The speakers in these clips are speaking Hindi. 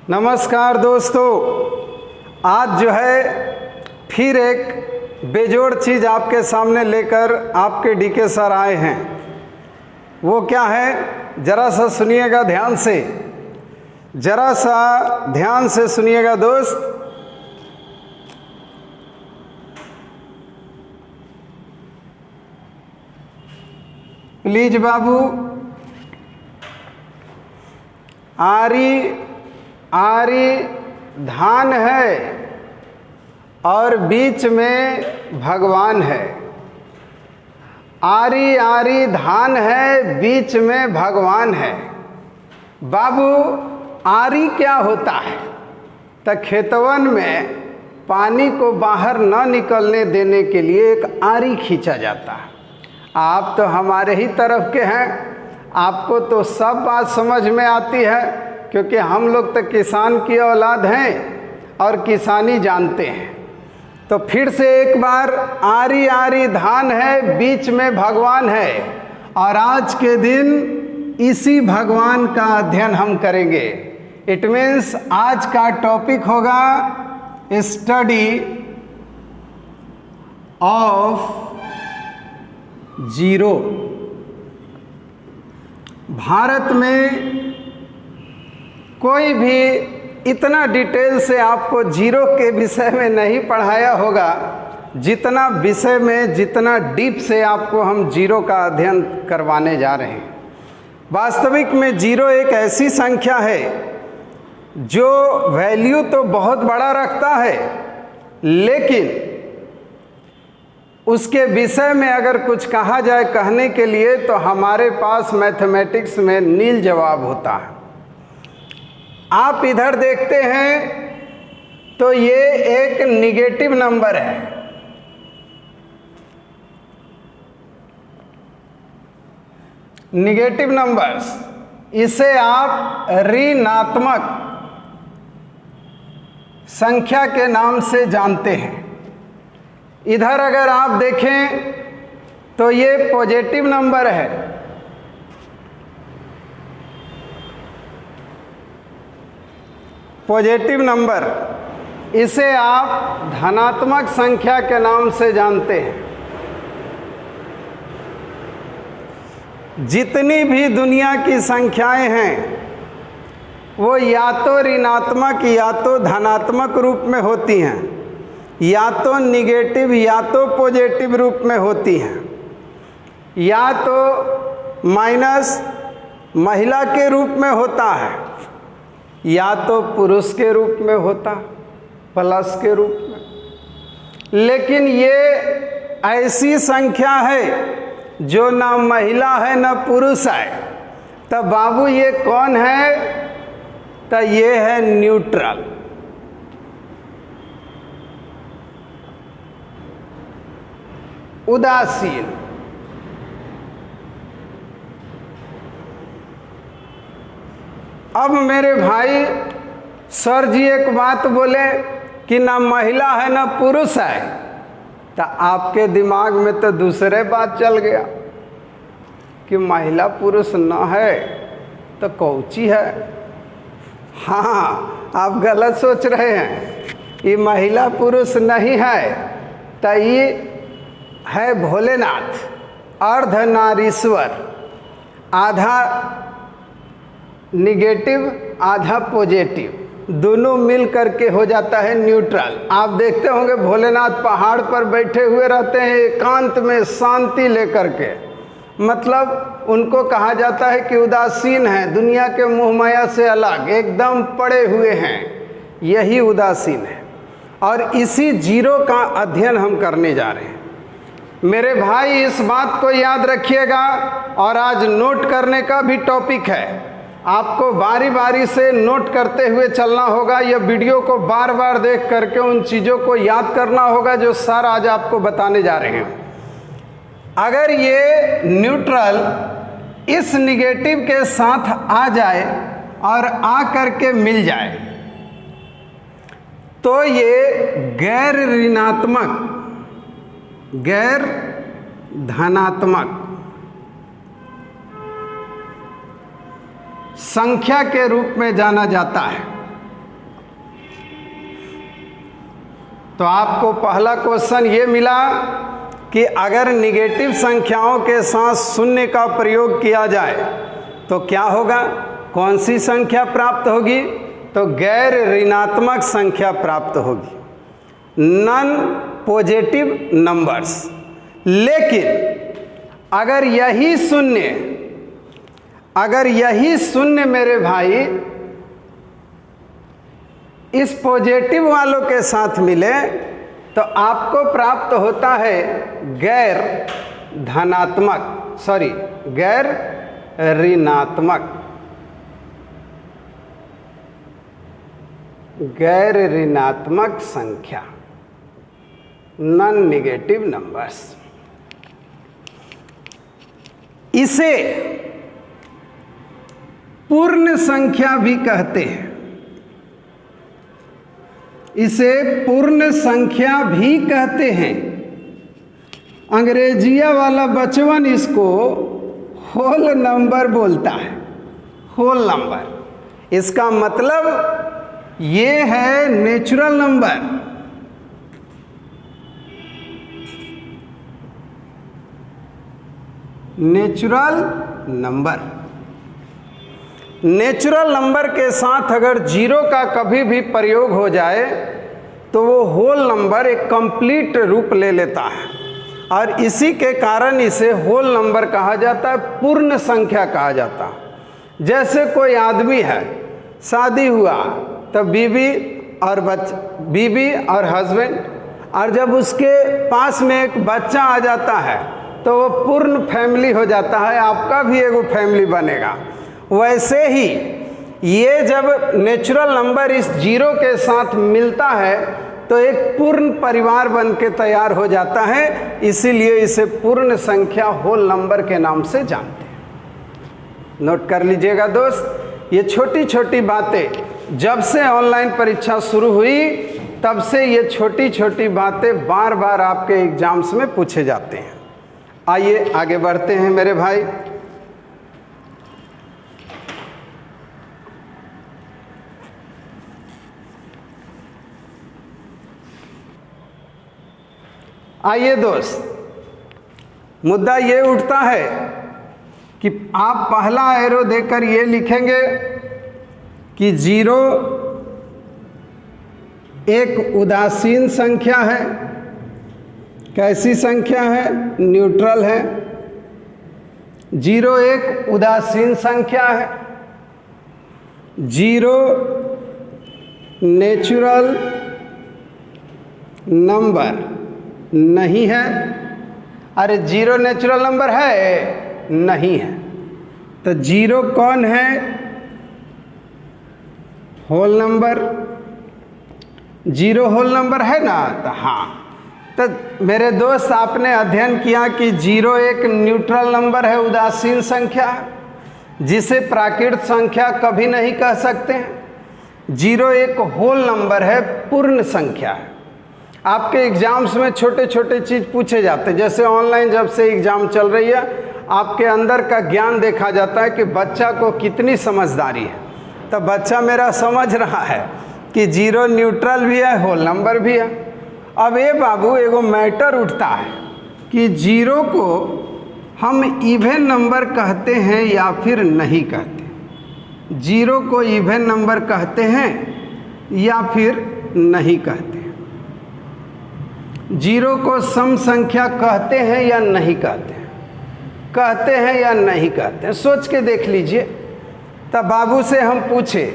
नमस्कार दोस्तों, आज जो है फिर एक बेजोड़ चीज़ आपके सामने लेकर आपके डीके सर आए हैं। वो क्या है, ज़रा सा सुनिएगा ध्यान से, ज़रा सा ध्यान से सुनिएगा दोस्त। प्लीज बाबू, आरी धान है और बीच में भगवान है। आरी धान है, बीच में भगवान है। बाबू, आरी क्या होता है? तो खेतवन में पानी को बाहर न निकलने देने के लिए एक आरी खींचा जाता है। आप तो हमारे ही तरफ के हैं, आपको तो सब बात समझ में आती है, क्योंकि हम लोग तो किसान की औलाद हैं और किसानी जानते हैं। तो फिर से एक बार, आरी धान है, बीच में भगवान है। और आज के दिन इसी भगवान का अध्ययन हम करेंगे। इट मीन्स आज का टॉपिक होगा स्टडी ऑफ जीरो। भारत में कोई भी इतना डिटेल से आपको जीरो के विषय में नहीं पढ़ाया होगा जितना विषय में, जितना डीप से आपको हम जीरो का अध्ययन करवाने जा रहे हैं। वास्तविक में जीरो एक ऐसी संख्या है जो वैल्यू तो बहुत बड़ा रखता है, लेकिन उसके विषय में अगर कुछ कहा जाए कहने के लिए तो हमारे पास मैथमेटिक्स में नील जवाब होता है। आप इधर देखते हैं तो ये एक निगेटिव नंबर है। निगेटिव नंबर्स, इसे आप ऋणात्मक संख्या के नाम से जानते हैं। इधर अगर आप देखें तो ये पॉजिटिव नंबर है। पॉजिटिव नंबर, इसे आप धनात्मक संख्या के नाम से जानते हैं। जितनी भी दुनिया की संख्याएं हैं वो या तो ऋणात्मक या तो धनात्मक रूप में होती हैं, या तो निगेटिव या तो पॉजिटिव रूप में होती हैं, या तो माइनस महिला के रूप में होता है, या तो पुरुष के रूप में होता, प्लस के रूप में। लेकिन ये ऐसी संख्या है जो ना महिला है ना पुरुष है। तब बाबू ये कौन है? तो ये है न्यूट्रल। उदासीन। अब मेरे भाई सर जी एक बात बोले कि ना महिला है ना पुरुष है, तो आपके दिमाग में तो दूसरे बात चल गया कि महिला पुरुष न है तो कौची है। हाँ, आप गलत सोच रहे हैं। ये महिला पुरुष नहीं है, तो ये है भोलेनाथ, अर्धनारीश्वर, आधा निगेटिव आधा पॉजिटिव, दोनों मिल करके हो जाता है न्यूट्रल। आप देखते होंगे भोलेनाथ पहाड़ पर बैठे हुए रहते हैं एकांत में शांति लेकर के, मतलब उनको कहा जाता है कि उदासीन है, दुनिया के मोहमाया से अलग एकदम पड़े हुए हैं, यही उदासीन है। और इसी जीरो का अध्ययन हम करने जा रहे हैं। मेरे भाई इस बात को याद रखिएगा, और आज नोट करने का भी टॉपिक है। आपको बारी बारी से नोट करते हुए चलना होगा, या वीडियो को बार बार देख करके उन चीज़ों को याद करना होगा जो सर आज आपको बताने जा रहे हैं। अगर ये न्यूट्रल इस निगेटिव के साथ आ जाए और आ करके मिल जाए तो ये गैर ऋणात्मक, गैर धनात्मक संख्या के रूप में जाना जाता है। तो आपको पहला क्वेश्चन ये मिला कि अगर निगेटिव संख्याओं के साथ शून्य का प्रयोग किया जाए तो क्या होगा, कौन सी संख्या प्राप्त होगी, तो गैर ऋणात्मक संख्या प्राप्त होगी, नॉन पॉजिटिव नंबर्स। लेकिन अगर यही शून्य मेरे भाई इस पॉजिटिव वालों के साथ मिले तो आपको प्राप्त होता है गैर ऋणात्मक संख्या, नॉन नेगेटिव नंबर्स। इसे पूर्ण संख्या भी कहते हैं, इसे पूर्ण संख्या भी कहते हैं। अंग्रेजिया वाला बचवन इसको होल नंबर बोलता है, होल नंबर। इसका मतलब ये है नेचुरल नंबर। नेचुरल नंबर के साथ अगर जीरो का कभी भी प्रयोग हो जाए तो वो होल नंबर एक कंप्लीट रूप ले लेता है, और इसी के कारण इसे होल नंबर कहा जाता है, पूर्ण संख्या कहा जाता है। जैसे कोई आदमी है, शादी हुआ तो बीवी और हस्बैंड, और जब उसके पास में एक बच्चा आ जाता है तो वो पूर्ण फैमिली हो जाता है, आपका भी एगो फैमिली बनेगा। वैसे ही ये जब नेचुरल नंबर इस जीरो के साथ मिलता है तो एक पूर्ण परिवार बन के तैयार हो जाता है, इसीलिए इसे पूर्ण संख्या होल नंबर के नाम से जानते हैं। नोट कर लीजिएगा दोस्त, ये छोटी छोटी बातें जब से ऑनलाइन परीक्षा शुरू हुई तब से ये छोटी छोटी बातें बार बार आपके एग्जाम्स में पूछे जाते हैं। आइए आगे बढ़ते हैं मेरे भाई। आइए दोस्त, मुद्दा ये उठता है कि आप पहला एरो देकर ये लिखेंगे कि जीरो एक उदासीन संख्या है। कैसी संख्या है? न्यूट्रल है। जीरो एक उदासीन संख्या है। जीरो नेचुरल नंबर नहीं है। अरे जीरो नेचुरल नंबर है? नहीं है। तो जीरो कौन है? Whole number. Zero whole number है ना? तो हाँ, तो मेरे दोस्त आपने अध्ययन किया कि जीरो एक न्यूट्रल नंबर है, उदासीन संख्या है, जिसे प्राकृत संख्या कभी नहीं कह सकते हैं। जीरो एक होल नंबर है, पूर्ण संख्या है। आपके एग्जाम्स में छोटे छोटे चीज़ पूछे जाते हैं, जैसे ऑनलाइन जब से एग्ज़ाम चल रही है आपके अंदर का ज्ञान देखा जाता है कि बच्चा को कितनी समझदारी है। तो बच्चा मेरा समझ रहा है कि जीरो न्यूट्रल भी है, होल नंबर भी है। अब ये बाबू एगो मैटर उठता है कि जीरो को हम इवन नंबर कहते हैं या फिर नहीं कहते। जीरो को इवन नंबर कहते हैं या फिर नहीं कहते। जीरो को सम संख्या कहते हैं या नहीं कहते हैं? कहते हैं या नहीं कहते हैं? सोच के देख लीजिए। तब बाबू से हम पूछे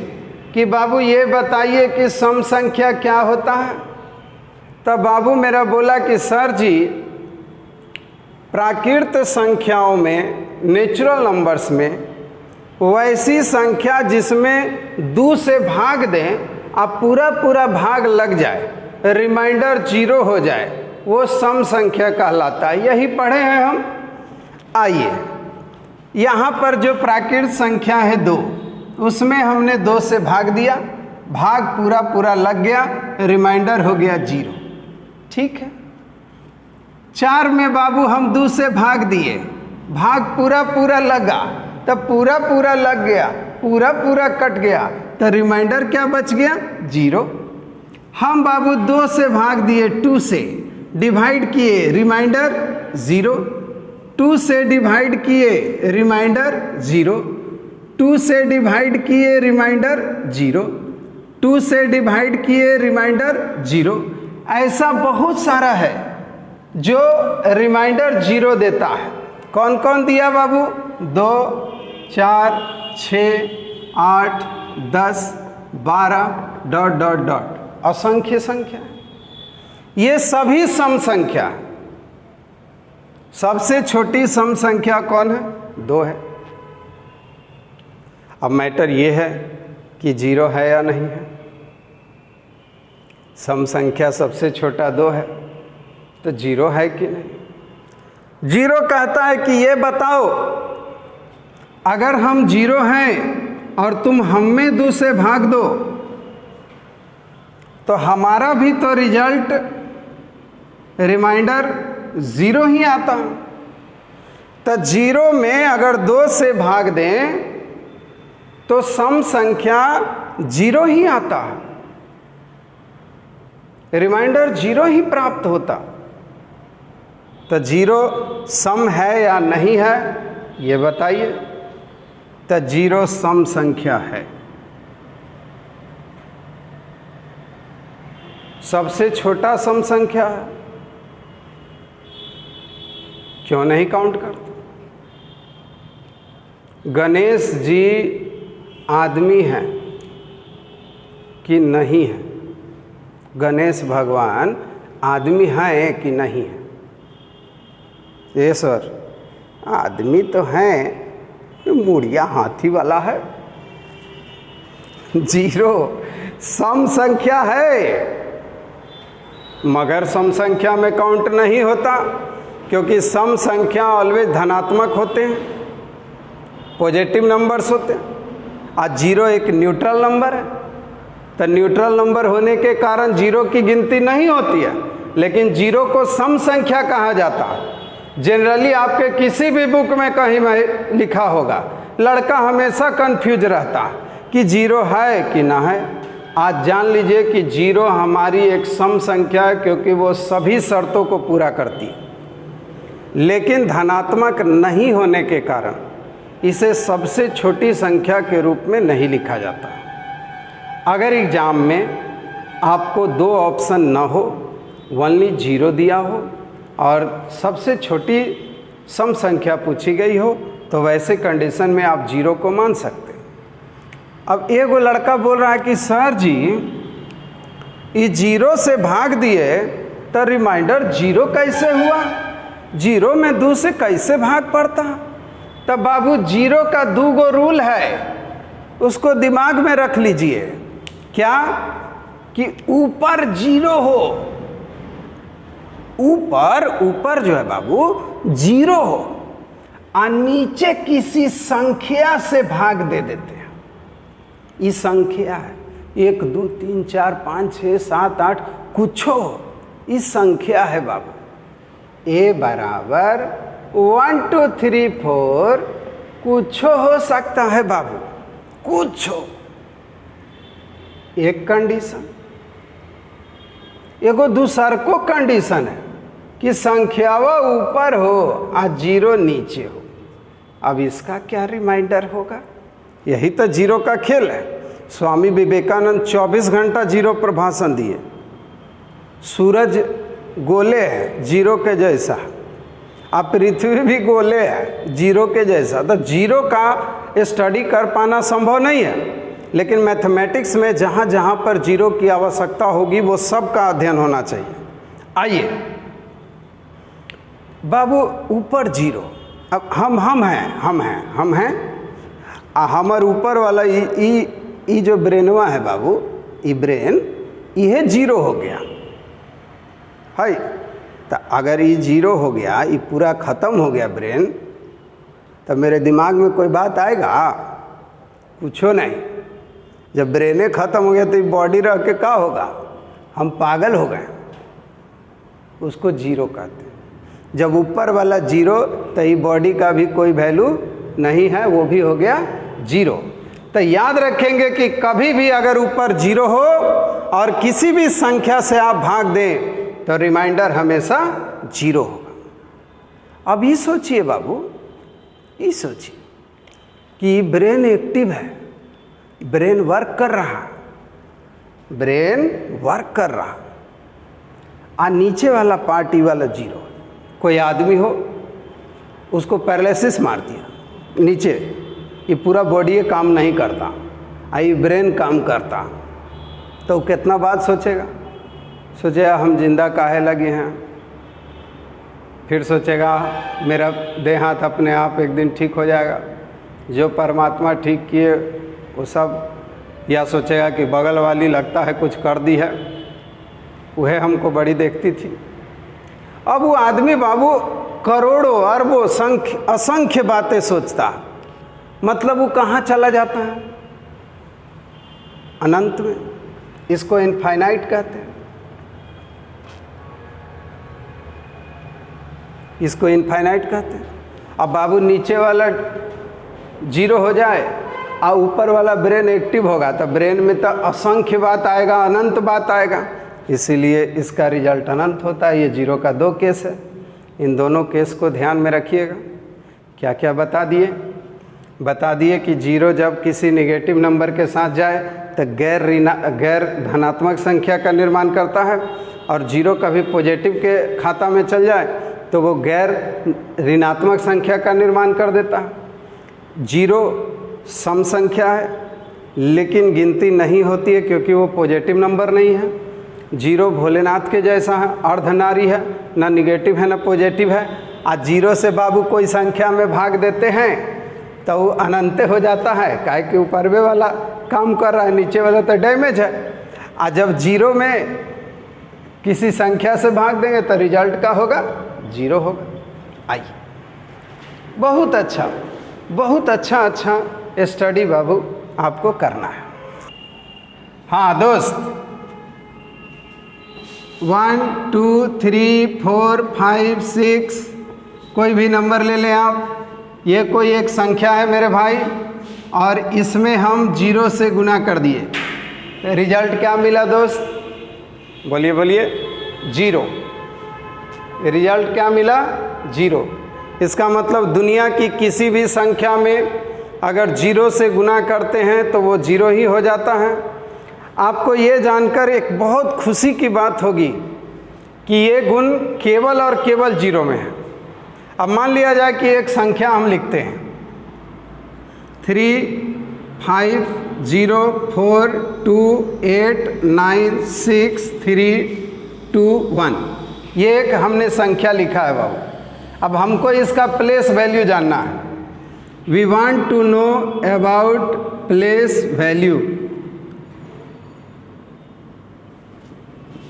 कि बाबू ये बताइए कि सम संख्या क्या होता है? तब बाबू मेरा बोला कि सर जी, प्राकृत संख्याओं में, नेचुरल नंबर्स में, वैसी संख्या जिसमें 2 से भाग दें, अब पूरा पूरा भाग लग जाए, रिमाइंडर जीरो हो जाए, वो सम संख्या कहलाता है। यही पढ़े हैं हम। आइए, यहाँ पर जो प्राकृत संख्या है 2, उसमें हमने 2 से भाग दिया, भाग पूरा पूरा लग गया, रिमाइंडर हो गया जीरो। ठीक है। 4 में बाबू हम 2 से भाग दिए, भाग पूरा पूरा लगा, तब पूरा पूरा लग गया, पूरा पूरा कट गया, तो रिमाइंडर क्या बच गया? जीरो। हम बाबू 2 से भाग दिए 2 से, डिवाइड किए रिमाइंडर 0, 2 से डिवाइड किए रिमाइंडर 0, 2 से डिवाइड किए रिमाइंडर 0, 2 से डिवाइड किए रिमाइंडर 0। ऐसा बहुत सारा है जो रिमाइंडर 0 देता है। कौन कौन दिया बाबू? 2, 4, 6, 8, 10, 12 डॉट डॉट डॉट, असंख्य संख्या। ये सभी सम संख्या। सबसे छोटी सम संख्या कौन है? 2 है। अब मैटर ये है कि 0 है या नहीं है। सम संख्या सबसे छोटा 2 है, तो 0 है कि नहीं? 0 कहता है कि ये बताओ, अगर हम 0 हैं और तुम हम में 2 से भाग दो तो हमारा भी तो रिजल्ट रिमाइंडर 0 ही आता। तो 0 में अगर 2 से भाग दें तो सम संख्या 0 ही आता है, रिमाइंडर 0 ही प्राप्त होता। तो 0 सम है या नहीं है ये बताइए। तो 0 सम संख्या है। सबसे छोटा सम संख्या है। क्यों नहीं काउंट करते? गणेश जी आदमी हैं कि नहीं है? गणेश भगवान आदमी हैं कि नहीं है? ये सर आदमी तो हैं, मुड़िया हाथी वाला है। 0 सम संख्या है मगर सम संख्या में काउंट नहीं होता, क्योंकि सम संख्या ऑलवेज धनात्मक होते हैं, पॉजिटिव नंबर्स होते हैं। आज 0 एक न्यूट्रल नंबर है, तो न्यूट्रल नंबर होने के कारण 0 की गिनती नहीं होती है, लेकिन 0 को सम संख्या कहा जाता है। जनरली आपके किसी भी बुक में कहीं में लिखा होगा, लड़का हमेशा कंफ्यूज रहता है कि 0 है कि ना है। आज जान लीजिए कि 0 हमारी एक सम संख्या है, क्योंकि वो सभी शर्तों को पूरा करती है, लेकिन धनात्मक नहीं होने के कारण इसे सबसे छोटी संख्या के रूप में नहीं लिखा जाता। अगर एग्जाम में आपको 2 ऑप्शन न हो, ओनली 0 दिया हो और सबसे छोटी सम संख्या पूछी गई हो, तो वैसे कंडीशन में आप 0 को मान सकते। अब एगो लड़का बोल रहा है कि सर जी ये 0 से भाग दिए तो रिमाइंडर 0 कैसे हुआ? 0 में 2 से कैसे भाग पड़ता? तब बाबू 0 का 2 गो रूल है, उसको दिमाग में रख लीजिए। क्या? कि ऊपर 0 हो, ऊपर जो है बाबू 0 हो, और नीचे किसी संख्या से भाग दे देते हैं। ये संख्या है 1 2 3 4 5 6 7 8 कुछ हो, इस संख्या है बाबू। ए बराबर 1 2 3 4 कुछ हो सकता है बाबू, कुछ हो। एक कंडीशन। एगो दूसर को कंडीशन है कि संख्यावा ऊपर हो और 0 नीचे हो। अब इसका क्या रिमाइंडर होगा? यही तो 0 का खेल है। स्वामी विवेकानंद 24 घंटा 0 पर भाषण दिए। सूरज गोले है 0 के जैसा, अब पृथ्वी भी गोले है 0 के जैसा। तो 0 का स्टडी कर पाना संभव नहीं है, लेकिन मैथमेटिक्स में जहाँ जहाँ पर 0 की आवश्यकता होगी वो सब का अध्ययन होना चाहिए। आइए बाबू, ऊपर 0। अब हम हैं हमार ऊपर वाला ई जो ब्रेनवा है बाबू, ई ब्रेन ये 0 हो गया है। तो अगर ये 0 हो गया, ये पूरा ख़त्म हो गया ब्रेन, तो मेरे दिमाग में कोई बात आएगा? कुछो नहीं। जब ब्रेने ख़त्म हो गया तो ये बॉडी रह के क्या होगा? हम पागल हो गए, उसको 0 कहते हैं। जब ऊपर वाला 0 तो ये बॉडी का भी कोई वैल्यू नहीं है, वो भी हो गया 0। तो याद रखेंगे कि कभी भी अगर ऊपर 0 हो और किसी भी संख्या से आप भाग दें तो रिमाइंडर हमेशा 0 होगा। अब ये सोचिए बाबू, ये सोचिए कि ब्रेन एक्टिव है, ब्रेन वर्क कर रहा, ब्रेन वर्क कर रहा, और नीचे वाला पार्ट वाला 0। कोई आदमी हो, उसको पैरालिसिस मार दिया नीचे, ये पूरा बॉडी काम नहीं करता, ये ब्रेन काम करता, तो कितना बात सोचेगा? सोचेगा हम जिंदा काहे लगे हैं, फिर सोचेगा मेरा देह हाथ अपने आप एक दिन ठीक हो जाएगा, जो परमात्मा ठीक किए वो सब, या सोचेगा कि बगल वाली लगता है कुछ कर दी है, वह हमको बड़ी देखती थी। अब वो आदमी बाबू करोड़ों अरबों असंख्य बातें सोचता, मतलब वो कहाँ चला जाता है? अनंत में। इसको इनफाइनाइट कहते हैं, इसको इनफाइनाइट कहते हैं। अब बाबू नीचे वाला 0 हो जाए और ऊपर वाला ब्रेन एक्टिव होगा तो ब्रेन में तो असंख्य बात आएगा, अनंत बात आएगा, इसीलिए इसका रिजल्ट अनंत होता है। ये 0 का 2 केस है, इन दोनों केस को ध्यान में रखिएगा। क्या क्या बता दिए कि 0 जब किसी नेगेटिव नंबर के साथ जाए तो गैर धनात्मक संख्या का निर्माण करता है, और 0 कभी पॉजिटिव के खाता में चल जाए तो वो गैर ऋणात्मक संख्या का निर्माण कर देता है। 0 सम संख्या है लेकिन गिनती नहीं होती है क्योंकि वो पॉजिटिव नंबर नहीं है। 0 भोलेनाथ के जैसा है, अर्धनारी है, ना निगेटिव है ना पॉजिटिव है। आज 0 से बाबू कोई संख्या में भाग देते हैं तो वो अनंत हो जाता है, काहे कि ऊपर वाला काम कर रहा है, नीचे वाला तो डैमेज है। आज जब 0 में किसी संख्या से भाग देंगे तो रिजल्ट का होगा 0 होगा। आइए, बहुत अच्छा स्टडी बाबू आपको करना है। हाँ दोस्त, 1 2 3 4 5 6 कोई भी नंबर ले लें आप। ये कोई एक संख्या है मेरे भाई, और इसमें हम 0 से गुना कर दिए तो रिजल्ट क्या मिला दोस्त? बोलिए 0। रिजल्ट क्या मिला? 0। इसका मतलब दुनिया की किसी भी संख्या में अगर 0 से गुना करते हैं तो वो 0 ही हो जाता है। आपको ये जानकर एक बहुत खुशी की बात होगी कि ये गुण केवल और केवल 0 में है। अब मान लिया जाए कि एक संख्या हम लिखते हैं 3 5 0 4 2 8 9 6 3 2 1। ये एक हमने संख्या लिखा है बाबू। अब हमको इसका प्लेस वैल्यू जानना है। We want to know about place value.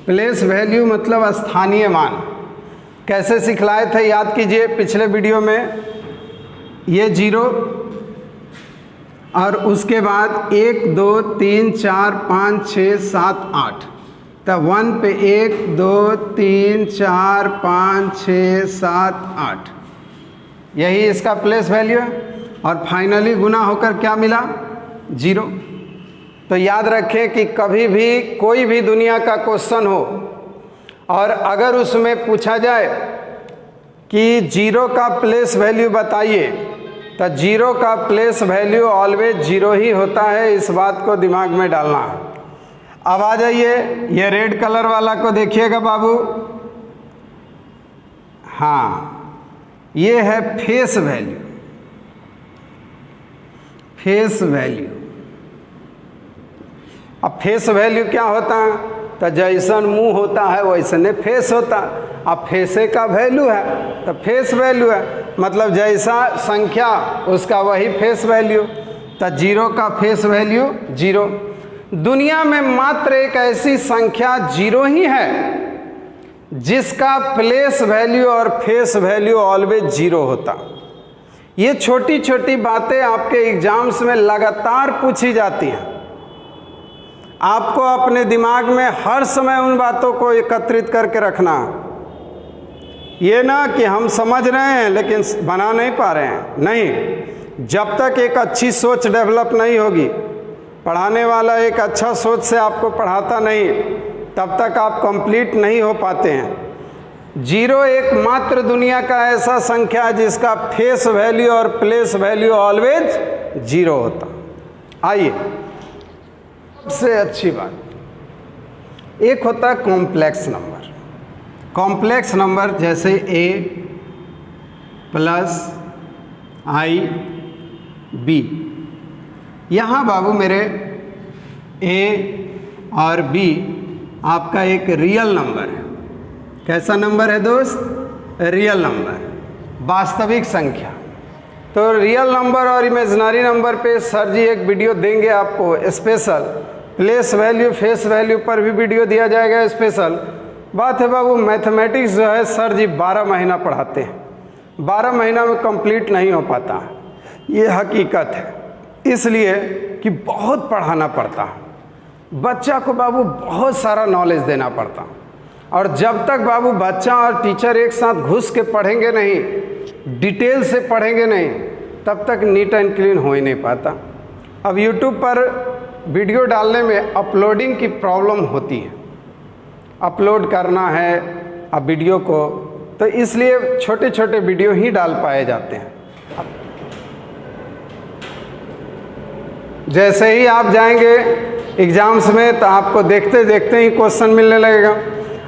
Place value मतलब स्थानीय मान। कैसे सिखलाए थे याद कीजिए पिछले वीडियो में। ये 0 और उसके बाद 1 2 3 4 5 6 7 8, तब 1 पे 1 2 3 4 5 6 7 8, यही इसका प्लेस वैल्यू है। और फाइनली गुना होकर क्या मिला? 0। तो याद रखें कि कभी भी कोई भी दुनिया का क्वेश्चन हो और अगर उसमें पूछा जाए कि 0 का प्लेस वैल्यू बताइए तो 0 का प्लेस वैल्यू ऑलवेज 0 ही होता है। इस बात को दिमाग में डालना। अब आ जाइए, ये रेड कलर वाला को देखिएगा बाबू। हाँ, ये है फेस वैल्यू। फेस वैल्यू, अब फेस वैल्यू क्या होता है? तो जैसन मुंह होता है वैसने फेस होता। अब फेसे का वैल्यू है तो फेस वैल्यू है, मतलब जैसा संख्या उसका वही फेस वैल्यू। तो 0 का फेस वैल्यू 0। दुनिया में मात्र एक ऐसी संख्या 0 ही है जिसका प्लेस वैल्यू और फेस वैल्यू ऑलवेज 0 होता। ये छोटी छोटी बातें आपके एग्जाम्स में लगातार पूछी जाती हैं। आपको अपने दिमाग में हर समय उन बातों को एकत्रित करके रखना। ये ना कि हम समझ रहे हैं लेकिन बना नहीं पा रहे हैं, नहीं, जब तक एक अच्छी सोच डेवलप नहीं होगी, पढ़ाने वाला एक अच्छा सोच से आपको पढ़ाता नहीं, तब तक आप कंप्लीट नहीं हो पाते हैं। 0 एकमात्र दुनिया का ऐसा संख्या है जिसका फेस वैल्यू और प्लेस वैल्यू ऑलवेज 0 होता। आइए, सबसे अच्छी बात, एक होता है कॉम्प्लेक्स नंबर। कॉम्प्लेक्स नंबर जैसे a प्लस i b। यहाँ बाबू मेरे a और b आपका एक रियल नंबर है। कैसा नंबर है दोस्त? रियल नंबर, वास्तविक संख्या। तो रियल नंबर और इमेजिनरी नंबर पे सर जी एक वीडियो देंगे आपको special. Place value face value पर भी वीडियो दिया जाएगा स्पेशल। बात है बाबू, मैथमेटिक्स जो है सर जी 12 महीना पढ़ाते हैं, 12 महीना में कंप्लीट नहीं हो पाता, ये हकीकत है। इसलिए कि बहुत पढ़ाना पड़ता, बच्चा को बाबू बहुत सारा नॉलेज देना पड़ता। और जब तक बाबू बच्चा और टीचर एक साथ घुस के पढ़ेंगे नहीं, डिटेल से पढ़ेंगे नहीं, तब तक नीट एंड क्लीन हो ही नहीं पाता। अब यूट्यूब पर वीडियो डालने में अपलोडिंग की प्रॉब्लम होती है, अपलोड करना है अब वीडियो को, तो इसलिए छोटे छोटे वीडियो ही डाल पाए जाते हैं। जैसे ही आप जाएंगे एग्ज़ाम्स में तो आपको देखते देखते ही क्वेश्चन मिलने लगेगा,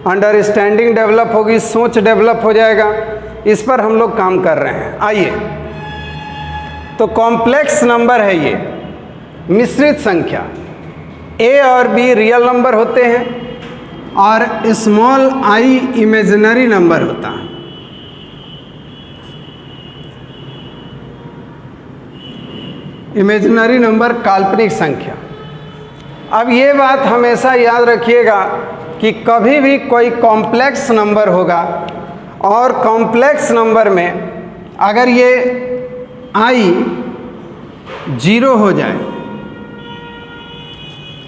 अंडरस्टैंडिंग डेवलप होगी, सोच डेवलप हो जाएगा। इस पर हम लोग काम कर रहे हैं। आइए, तो कॉम्प्लेक्स नंबर है ये, मिश्रित संख्या। a और b रियल नंबर होते हैं और स्मॉल i इमेजिनरी नंबर होता है। इमेजिनरी नंबर काल्पनिक संख्या। अब ये बात हमेशा याद रखिएगा कि कभी भी कोई कॉम्प्लेक्स नंबर होगा और कॉम्प्लेक्स नंबर में अगर ये i 0 हो जाए,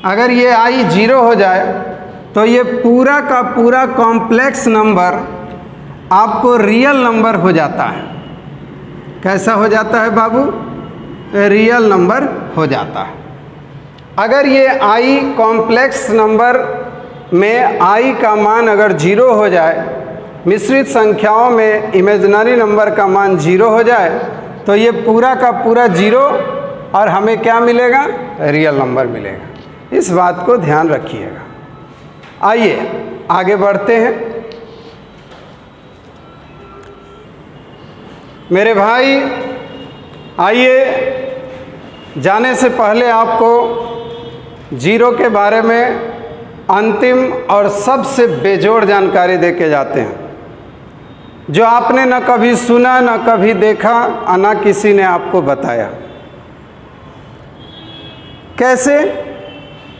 अगर ये i 0 हो जाए तो ये पूरा का पूरा कॉम्प्लेक्स नंबर आपको रियल नंबर हो जाता है। कैसा हो जाता है बाबू? रियल नंबर हो जाता है। अगर ये i कॉम्प्लेक्स नंबर में i का मान अगर 0 हो जाए, मिश्रित संख्याओं में इमेजिनरी नंबर का मान 0 हो जाए, तो ये पूरा का पूरा 0 और हमें क्या मिलेगा? रियल नंबर मिलेगा। इस बात को ध्यान रखिएगा। आइए आगे बढ़ते हैं। मेरे भाई, आइए जाने से पहले आपको 0 के बारे में अंतिम और सबसे बेजोड़ जानकारी देके जाते हैं, जो आपने न कभी सुना, न कभी देखा, और न किसी ने आपको बताया। कैसे?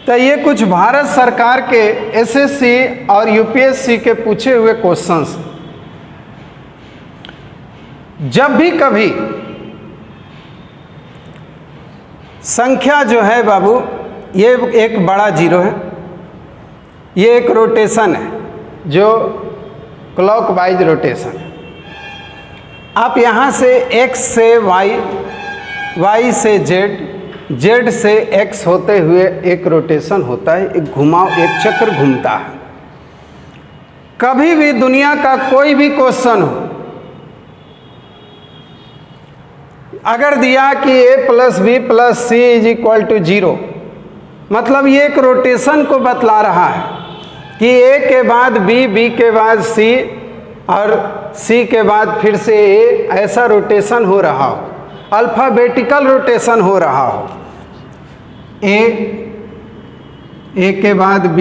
तो ये कुछ भारत सरकार के एसएससी और यूपीएससी के पूछे हुए क्वेश्चंस। जब भी कभी संख्या जो है बाबू, ये एक बड़ा 0 है, ये एक रोटेशन है जो क्लॉकवाइज रोटेशन है। आप यहाँ से x से y, y से z, z से x होते हुए एक रोटेशन होता है, एक घुमाव, एक चक्र घूमता है। कभी भी दुनिया का कोई भी क्वेश्चन हो, अगर दिया कि a plus B plus C is equal to 0, मतलब ये एक रोटेशन को बतला रहा है कि a के बाद b, b के बाद c और c के बाद फिर से a, ऐसा रोटेशन हो रहा हो, अल्फ़ाबेटिकल रोटेशन हो रहा हो। a के बाद b,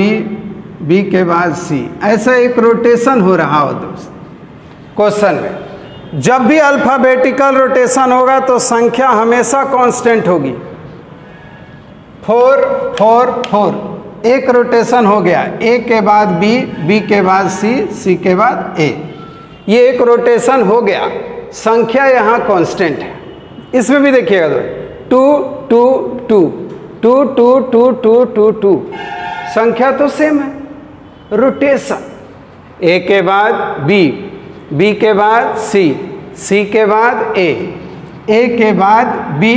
b के बाद c, ऐसा एक रोटेशन हो रहा हो दोस्त क्वेश्चन में। जब भी अल्फ़ाबेटिकल रोटेशन होगा तो संख्या हमेशा कांस्टेंट होगी। 4 4 4, एक रोटेशन हो गया, a के बाद b, b के बाद c, c के बाद a, ये एक रोटेशन हो गया। संख्या यहाँ कांस्टेंट है। इसमें भी देखिएगा दो 2 2 2 2 2 2 2 2 2, संख्या तो सेम है। रोटेशन, a के बाद b, b के बाद c, c के बाद a, ए के बाद बी,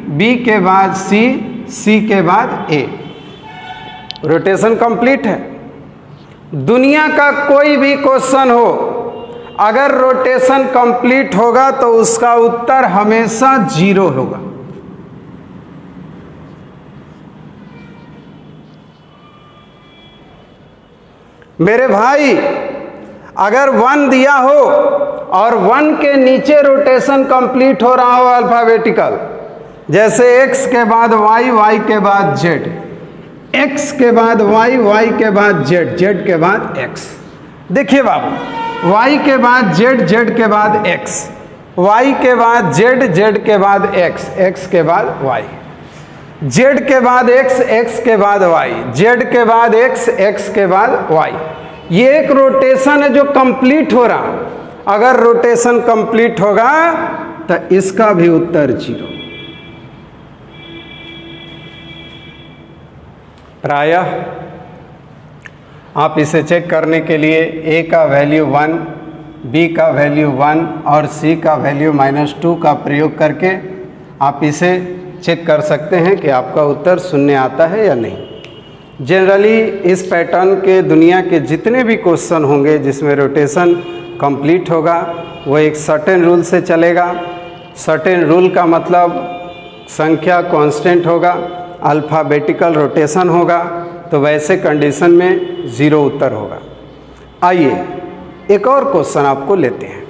बी के बाद सी, सी के बाद ए। रोटेशन कंप्लीट है। दुनिया का कोई भी क्वेश्चन हो, अगर रोटेशन कंप्लीट होगा तो उसका उत्तर हमेशा 0 होगा। मेरे भाई, अगर 1 दिया हो और 1 के नीचे रोटेशन कंप्लीट हो रहा हो अल्फाबेटिकल, जैसे x के बाद y, y के बाद z, x के बाद y, y के बाद z, z के बाद x। देखिए बाबू, y के बाद z, z के बाद x, y के बाद z, z के बाद x, x के बाद y, z के बाद x, x के बाद y, z के बाद x, x के बाद y। ये एक रोटेशन है जो कंप्लीट हो रहा। अगर रोटेशन कंप्लीट होगा तो इसका भी उत्तर 0। प्रायः आप इसे चेक करने के लिए a का वैल्यू 1, b का वैल्यू 1 और c का वैल्यू -2 का प्रयोग करके आप इसे चेक कर सकते हैं कि आपका उत्तर 0 आता है या नहीं। जनरली इस पैटर्न के दुनिया के जितने भी क्वेश्चन होंगे जिसमें रोटेशन कंप्लीट होगा, वो एक सर्टेन रूल से चलेगा। सर्टेन रूल का मतलब संख्या कांस्टेंट होगा, अल्फ़ाबेटिकल रोटेशन होगा, तो वैसे कंडीशन में 0 उत्तर होगा। आइए एक और क्वेश्चन आपको लेते हैं।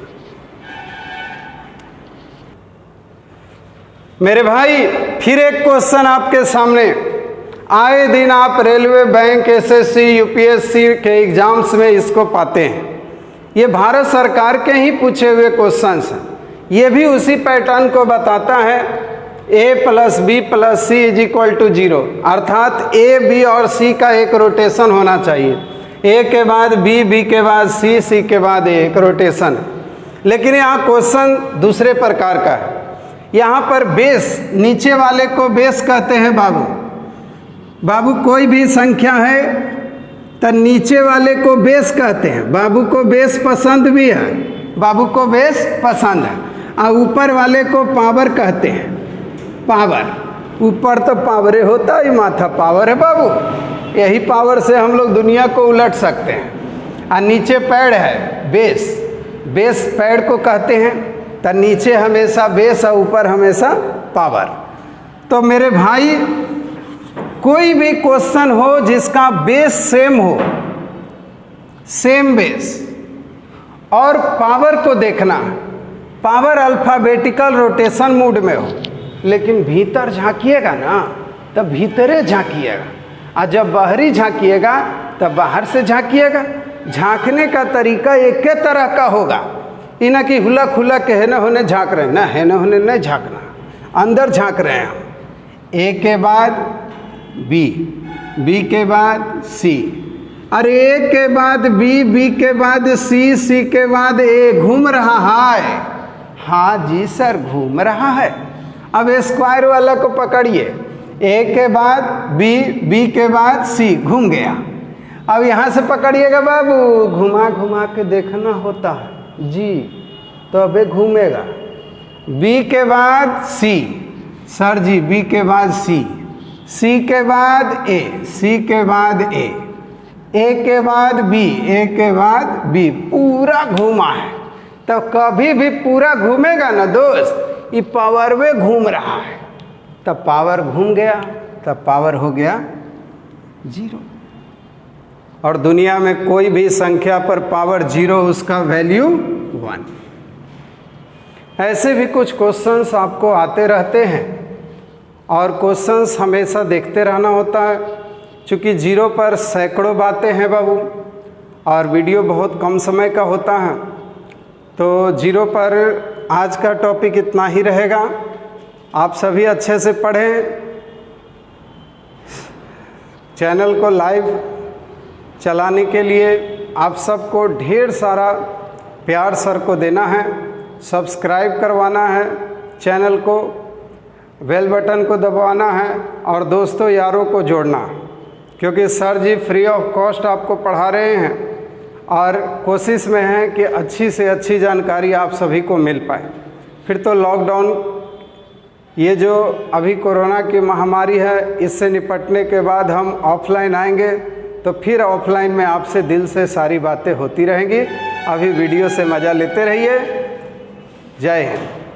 मेरे भाई, फिर एक क्वेश्चन आपके सामने। आए दिन आप रेलवे, बैंक, एसएससी, यूपीएससी के एग्जाम्स में इसको पाते हैं। ये भारत सरकार के ही पूछे हुए क्वेश्चंस हैं। ये भी उसी पैटर्न को बताता है, a + b + c = 0, अर्थात a, b और c का एक रोटेशन होना चाहिए। a के बाद b, b के बाद c, c के बाद a, एक रोटेशन। लेकिन यहाँ क्वेश्चन दूसरे प्रकार का है। यहाँ पर बेस, नीचे वाले को बेस कहते हैं बाबू। बाबू, कोई भी संख्या है तो नीचे वाले को बेस कहते हैं। बाबू को बेस पसंद भी है, बाबू को बेस पसंद है। और ऊपर वाले को पावर कहते हैं। पावर, ऊपर तो पावरे होता ही, माथा पावर है बाबू। यही पावर से हम लोग दुनिया को उलट सकते हैं। और नीचे पैड है, बेस। बेस पैड को कहते हैं। तो नीचे हमेशा बेस और ऊपर हमेशा पावर। तो मेरे भाई, कोई भी क्वेश्चन हो जिसका बेस सेम हो, सेम बेस, और पावर को देखना, पावर अल्फ़ाबेटिकल रोटेशन मोड में हो, लेकिन भीतर झांकिएगा ना तब भीतरे झांकिएगा, और जब बाहरी झांकिएगा तब बाहर से झांकिएगा। झांकने का तरीका एक ही तरह का होगा। ये ना कि हुला खुला के है ना होने झांक रहे हैं, ना है ना होने नहीं झांकना, अंदर झांक रहे हैं हम। ए के बाद बी, बी के बाद सी, अरे ए के बाद बी, बी के बाद सी, सी के बाद ए। घूम रहा है? हाँ जी सर, घूम रहा है। अब स्क्वायर वाला को पकड़िए, ए के बाद बी, बी के बाद सी, घूम गया। अब यहाँ से पकड़िएगा बाबू, घुमा घुमा के देखना होता है जी, तो अबे घूमेगा। बी के बाद सी, सर जी बी के बाद सी, सी के बाद ए, सी के बाद ए के बाद बी, ए के बाद बी, पूरा घूमा है। तो कभी भी पूरा घूमेगा ना दोस्त, ये पावर में घूम रहा है, तब पावर घूम गया, तब पावर हो गया 0। और दुनिया में कोई भी संख्या पर पावर 0, उसका वैल्यू 1। ऐसे भी कुछ क्वेश्चंस आपको आते रहते हैं और क्वेश्चंस हमेशा देखते रहना होता है, क्योंकि 0 पर सैकड़ों बातें हैं बाबू, और वीडियो बहुत कम समय का होता है। तो 0 पर आज का टॉपिक इतना ही रहेगा। आप सभी अच्छे से पढ़ें, चैनल को लाइव चलाने के लिए आप सबको ढेर सारा प्यार सर को देना है, सब्सक्राइब करवाना है चैनल को, बेल बटन को दबाना है और दोस्तों यारों को जोड़ना, क्योंकि sir ji free of cost आपको पढ़ा रहे हैं और कोशिश में है कि अच्छी से अच्छी जानकारी आप सभी को मिल पाए। फिर तो लॉकडाउन ये जो अभी कोरोना की महामारी है, इससे निपटने के बाद हम ऑफलाइन आएंगे, तो फिर ऑफलाइन में आपसे दिल से सारी बातें होती रहेंगी। अभी वीडियो से मज़ा लेते रहिए। जय हिंद।